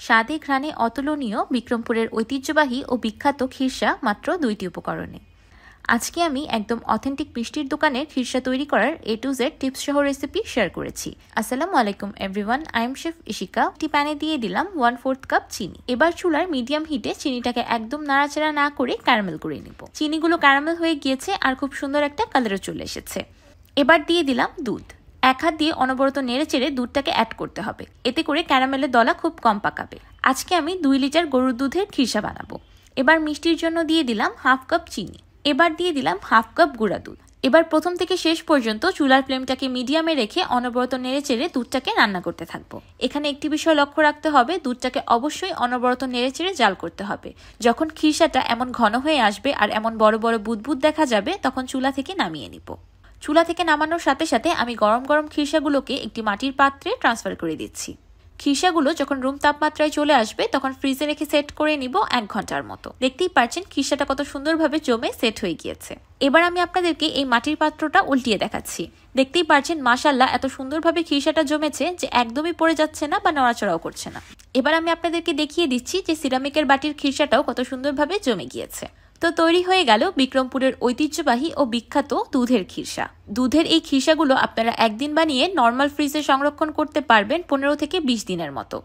স্বাদে ঘ্রাণে অতুলনীয় বিক্রমপুরের ঐতিহ্যবাহী ও বিখ্যাত খিরসা মাত্র 2টি উপকরণে। আজকে আমি একদম অথেন্টিক মিষ্টির দোকানের খিরসা তৈরি করার A to Z টিপস সহ রেসিপি শেয়ার করেছি। আসসালামু আলাইকুম everyone, I am chef Ishika. একটি প্যানে দিয়ে দিলাম 1/4 কাপ চিনি। এবার চুলার মিডিয়াম হিটে চিনিটাকে একদম নাড়াচাড়া না করে ক্যারামেল করে নিব। চিনিগুলো ক্যারামেল হয়ে গিয়েছে আর খুব সুন্দর একটা কালারও চলে এসেছে। এবার দিয়ে দিলাম দুধ। এক হাত দিয়ে অনবরত নেড়ে চেড়ে দুধটাকে অ্যাড করতে হবে, এতে করে ক্যারামেলের দলা খুব কম পাকাবে। আজকে আমি 2 লিটার গরুর দুধের খিরসা বানাবো। এবার মিষ্টির জন্য দিয়ে দিলাম 1/2 কাপ চিনি। এবার দিয়ে দিলাম 1/2 কাপ গুঁড়া দুধ। এবার প্রথম থেকে শেষ পর্যন্ত চুলার ফ্লেমটাকে মিডিয়ামে রেখে অনবরত নেড়ে চেড়ে দুধটাকে রান্না করতে থাকবো। এখানে একটি বিষয় লক্ষ্য রাখতে হবে, দুধটাকে অবশ্যই অনবরত নেড়ে চেড়ে জাল করতে হবে। যখন খিরসাটা এমন ঘন হয়ে আসবে আর এমন বড় বড় বুদবুদ দেখা যাবে, তখন চুলা থেকে নামিয়ে নিব। চুলা থেকে নামানোর সাথে সাথে আমি গরম গরম খিরসাগুলোকে একটি মাটির পাত্রে ট্রান্সফার করে দিচ্ছি। খিরসাগুলো যখন রুম তাপমাত্রায় চলে আসবে, তখন ফ্রিজে রেখে সেট করে নিব 1 ঘন্টার মতো। দেখতেই পাচ্ছেন খিরসাটা কত সুন্দরভাবে জমে সেট হয়ে গিয়েছে। এবার আমি আপনাদেরকে এই মাটির পাত্রটা উল্টিয়ে দেখাচ্ছি। দেখতেই পাচ্ছেন মাশাআল্লাহ এত সুন্দরভাবে খিরসাটা জমেছে যে একদমই পড়ে যাচ্ছে না বা নড়াচড়াও করছে না। এবার আমি আপনাদেরকে দেখিয়ে দিচ্ছি যে সিরামিকের বাটির খিরসাটাও কত সুন্দরভাবে জমে গিয়েছে। তো তৈরি হয়ে গেল বিক্রমপুরের ঐতিহ্যবাহী ও বিখ্যাত দুধের খিরসা। দুধের এই খিরসাগুলো আপনারা একদিন বানিয়ে নর্মাল ফ্রিজে সংরক্ষণ করতে পারবেন 15 থেকে 20 দিনের মতো।